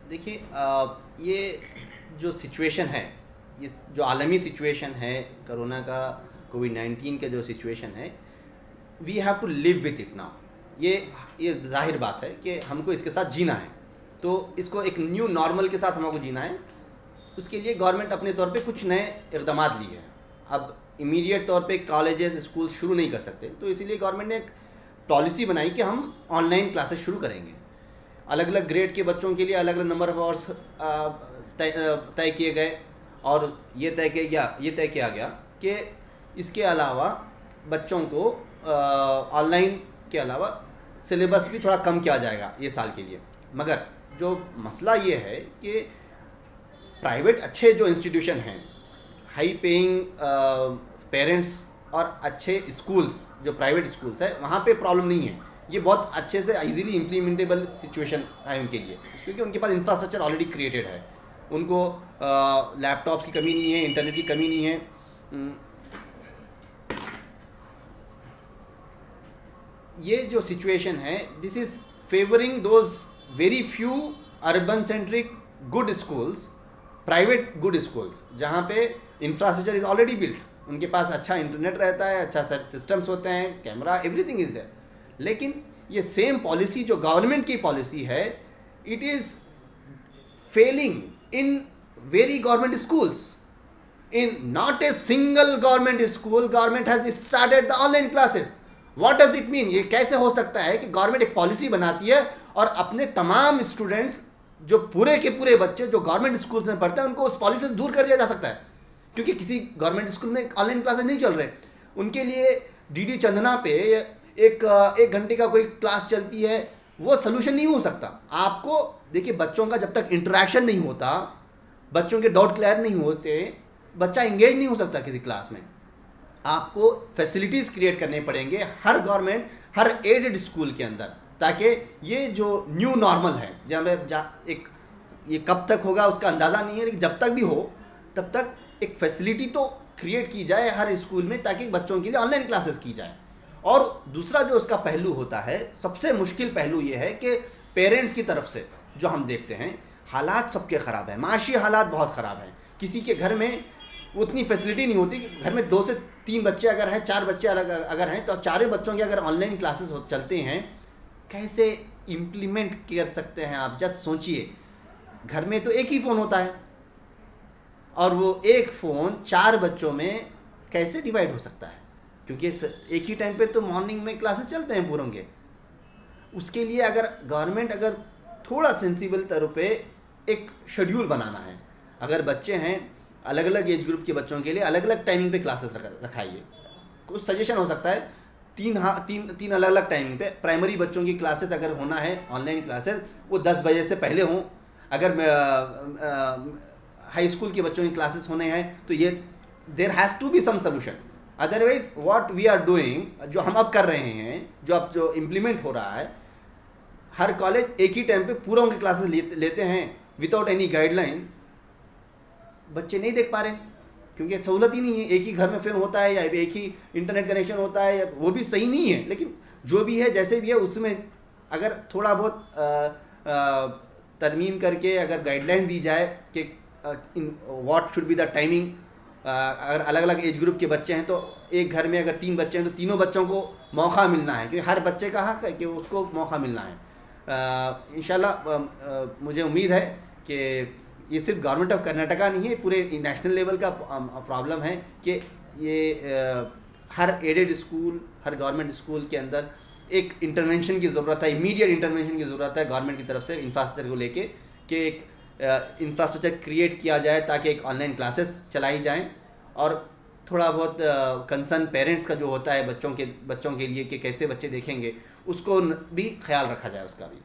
देखिए ये जो सिचुएशन है, ये जो आलमी सिचुएशन है कोरोना का, कोविड-19 का जो सिचुएशन है, we have to live with it now. ये जाहिर बात है कि हमको इसके साथ जीना है, तो इसको एक न्यू नॉर्मल के साथ हमको जीना है। उसके लिए गवर्नमेंट अपने तौर पे कुछ नए इक़दाम लिए हैं। अब इमीडिएट तौर पे कॉलेजेस स्कूल शुरू नहीं कर सकते, तो इसीलिए गवर्नमेंट ने एक पॉलिसी बनाई कि हम ऑनलाइन क्लासेस शुरू करेंगे। अलग अलग ग्रेड के बच्चों के लिए अलग अलग नंबर ऑफ आवर्स तय किए गए, और ये तय किया गया कि इसके अलावा बच्चों को ऑनलाइन के अलावा सिलेबस भी थोड़ा कम किया जाएगा ये साल के लिए। मगर जो मसला ये है कि प्राइवेट अच्छे जो इंस्टीट्यूशन हैं, हाई पेइंग पेरेंट्स और अच्छे स्कूल्स जो प्राइवेट स्कूल्स है, वहाँ पे प्रॉब्लम नहीं है। ये बहुत अच्छे से इजीली इम्प्लीमेंटेबल सिचुएशन है उनके लिए, क्योंकि उनके पास इंफ्रास्ट्रक्चर ऑलरेडी क्रिएटेड है। उनको लैपटॉप्स की कमी नहीं है, इंटरनेट की कमी नहीं है। ये जो सिचुएशन है, this is favouring those very few urban centric good schools, private good schools, जहाँ पे इंफ्रास्ट्रक्चर इज़ ऑलरेडी बिल्ट। उनके पास अच्छा इंटरनेट रहता है, अच्छा सिस्टम्स होते हैं, कैमरा, एवरीथिंग इज़ देयर। लेकिन ये सेम पॉलिसी जो गवर्नमेंट की पॉलिसी है, it is failing in very government schools. In not a single government school government has started the online classes. What does it mean? ये कैसे हो सकता है कि गवर्नमेंट एक पॉलिसी बनाती है और अपने तमाम स्टूडेंट्स, जो पूरे के पूरे बच्चे जो गवर्नमेंट स्कूल्स में पढ़ते हैं, उनको उस पॉलिसी से दूर कर दिया जा सकता है? क्योंकि किसी गवर्नमेंट स्कूल में ऑनलाइन क्लासेस नहीं चल रहे, उनके लिए डीडी चंदना पे एक घंटे का कोई क्लास चलती है, वो सोल्यूशन नहीं हो सकता। आपको देखिए, बच्चों का जब तक इंटरेक्शन नहीं होता, बच्चों के डाउट क्लियर नहीं होते, बच्चा इंगेज नहीं हो सकता किसी क्लास में। आपको फैसिलिटीज़ क्रिएट करने पड़ेंगे हर गवर्नमेंट, हर एडेड स्कूल के अंदर, ताकि ये जो न्यू नॉर्मल है, ये कब तक होगा उसका अंदाज़ा नहीं है, लेकिन जब तक भी हो तब तक एक फैसिलिटी तो क्रिएट की जाए हर स्कूल में, ताकि बच्चों के लिए ऑनलाइन क्लासेस की जाए। और दूसरा जो उसका पहलू होता है, सबसे मुश्किल पहलू ये है कि पेरेंट्स की तरफ से जो हम देखते हैं, हालात सबके ख़राब है, माशी हालात बहुत ख़राब हैं। किसी के घर में उतनी फैसिलिटी नहीं होती कि घर में 2 से 3 बच्चे अगर हैं, 4 बच्चे अगर हैं, तो चारों बच्चों की अगर ऑनलाइन क्लासेस चलते हैं, कैसे इम्प्लीमेंट कर सकते हैं आप? जस्ट सोचिए, घर में तो एक ही फ़ोन होता है, और वो एक फ़ोन 4 बच्चों में कैसे डिवाइड हो सकता है? क्योंकि एक ही टाइम पे तो मॉर्निंग में क्लासेस चलते हैं पूरों के। उसके लिए अगर गवर्नमेंट अगर थोड़ा सेंसिबल तरह पे एक शेड्यूल बनाना है, अगर बच्चे हैं अलग अलग एज ग्रुप के बच्चों के लिए अलग अलग टाइमिंग पे क्लासेस रखाइए। कुछ सजेशन हो सकता है, तीन अलग अलग टाइमिंग पे। प्राइमरी बच्चों की क्लासेस अगर होना है ऑनलाइन क्लासेस, वो 10 बजे से पहले हों। अगर हाई स्कूल के बच्चों की क्लासेस होने हैं, तो ये there has to be some solution. Otherwise what we are doing, जो हम अब कर रहे हैं, जो इम्प्लीमेंट हो रहा है, हर कॉलेज एक ही टाइम पे पूरों की क्लासेस लेते हैं विदाउट एनी गाइडलाइन। बच्चे नहीं देख पा रहे क्योंकि सहूलत ही नहीं है। एक ही घर में फ़ोन होता है, या एक ही इंटरनेट कनेक्शन होता है, वो भी सही नहीं है। लेकिन जो भी है, जैसे भी है, उसमें अगर थोड़ा बहुत तरमीम करके अगर गाइडलाइन दी जाए कि what should be the timing. अगर अलग अलग एज ग्रुप के बच्चे हैं, तो एक घर में अगर 3 बच्चे हैं, तो तीनों बच्चों को मौका मिलना है, क्योंकि हर बच्चे का हक है कि उसको मौका मिलना है। इंशाल्लाह मुझे उम्मीद है कि ये सिर्फ गवर्नमेंट ऑफ कर्नाटका नहीं है, पूरे नेशनल लेवल का प्रॉब्लम है कि ये हर एडेड स्कूल, हर गवर्नमेंट स्कूल के अंदर एक इंटरवेंशन की ज़रूरत है, इमीडिएट इंटरवेंशन की ज़रूरत है गवर्नमेंट की तरफ से इंफ्रास्ट्रक्चर को लेके, कि एक इंफ्रास्ट्रक्चर क्रिएट किया जाए ताकि एक ऑनलाइन क्लासेस चलाई जाएं। और थोड़ा बहुत कंसर्न पेरेंट्स का जो होता है बच्चों के लिए कि कैसे बच्चे देखेंगे, उसको भी ख्याल रखा जाए उसका भी।